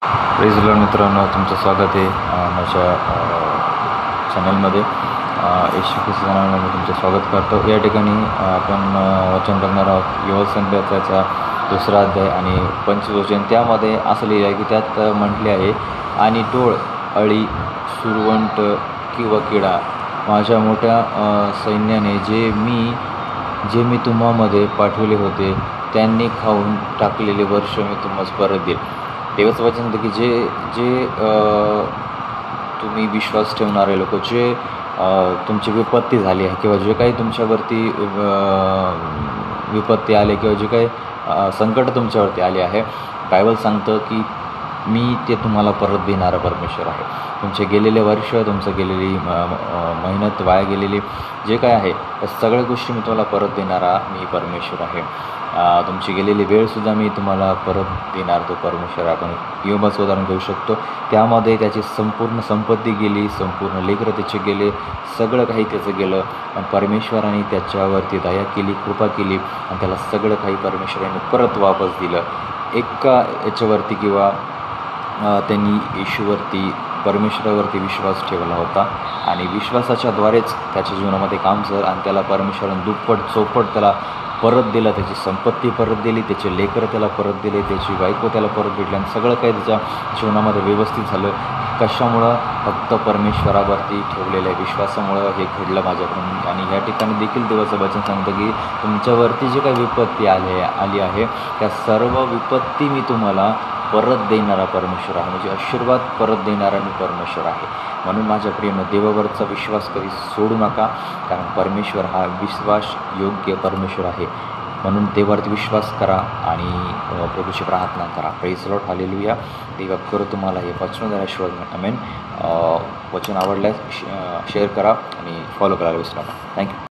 Praise Lord मित्रांनो, तुमचं स्वागत आहे माझ्या चॅनलमध्ये. येशू ख्रिस्ताच्या नावामध्ये तुमचं स्वागत करतो. या ठिकाणी आपण वचन बघणार आहोत योएल संदेशाचा 2रा अध्याय आणि 25 वचन. त्यामध्ये असं लिहिलं आहे की त्यात म्हटले आहे, आणि टोळ, अळी, सुरवंट किंवा किडा माझ्या मोठ्या सैन्याने जे मी तुम्हामध्ये पाठवले होते त्यांनी खाऊन टाकलेले वर्ष मी तुम्हाला परत देईल. देवाचं वचन होतं की जे तुम्ही विश्वास ठेवणारे लोक, जे तुमची विपत्ती झाली आहे किंवा जे काही तुमच्यावरती विपत्ती आले किंवा जे काही संकट तुमच्यावरती आले आहे, बायबल सांगतं की मी ते तुम्हाला परत देणारा परमेश्वर आहे. तुमचे गेलेले वर्ष, तुमचं गेलेली मेहनत, वाया गेलेली जे काय आहे त्या सगळ्या गोष्टी मी तुम्हाला परत देणारा मी परमेश्वर आहे. तुमची गेलेली वेळसुद्धा मी तुम्हाला परत देणार तो परमेश्वर आहे. आपण योबाचं उदाहरण घेऊ शकतो. त्यामध्ये त्याची संपूर्ण संपत्ती गेली, संपूर्ण लेकरं त्याचे गेले, सगळं काही त्याचं गेलं, पण परमेश्वराने त्याच्यावरती दया केली, कृपा केली आणि त्याला सगळं काही परमेश्वराने परत वापस दिलं. एका याच्यावरती किंवा त्यांनी येशूवरती, परमेश्वरावरती विश्वास ठेवला होता आणि विश्वासाच्याद्वारेच त्याच्या जीवनामध्ये काम झालं आणि त्याला परमेश्वराने दुप्पट चौपट त्याला परत दिलं. त्याची संपत्ती परत दिली, त्याचे लेकरं त्याला परत दिले, त्याची बायको त्याला परत भेटली आणि सगळं काही त्याच्या जीवनामध्ये व्यवस्थित झालं. कशामुळं? फक्त परमेश्वरावरती ठेवलेल्या विश्वासामुळं हे घडलं माझ्याकडून. आणि या ठिकाणी देखील देवाचं वचन सांगतं की तुमच्यावरती जे काही विपत्ती आली आहे त्या सर्व विपत्ती मी तुम्हाला परत देणारा परमेश्वर आहे, म्हणजे आशीर्वाद परत देणारा मी परमेश्वर आहे. म्हणून माझ्या प्रियनं देवावरचा विश्वास कधी सोडू नका, कारण परमेश्वर हा विश्वास योग्य परमेश्वर आहे. म्हणून देवावरती विश्वास करा आणि प्रभूची प्रार्थना करा. Praise Lord, hallelujah. देवा करो तुम्हाला हे वचन देण्याशिवाय आमेन. वचन आवडल्यास शेअर करा आणि फॉलो करायला विसरू नका. थँक्यू.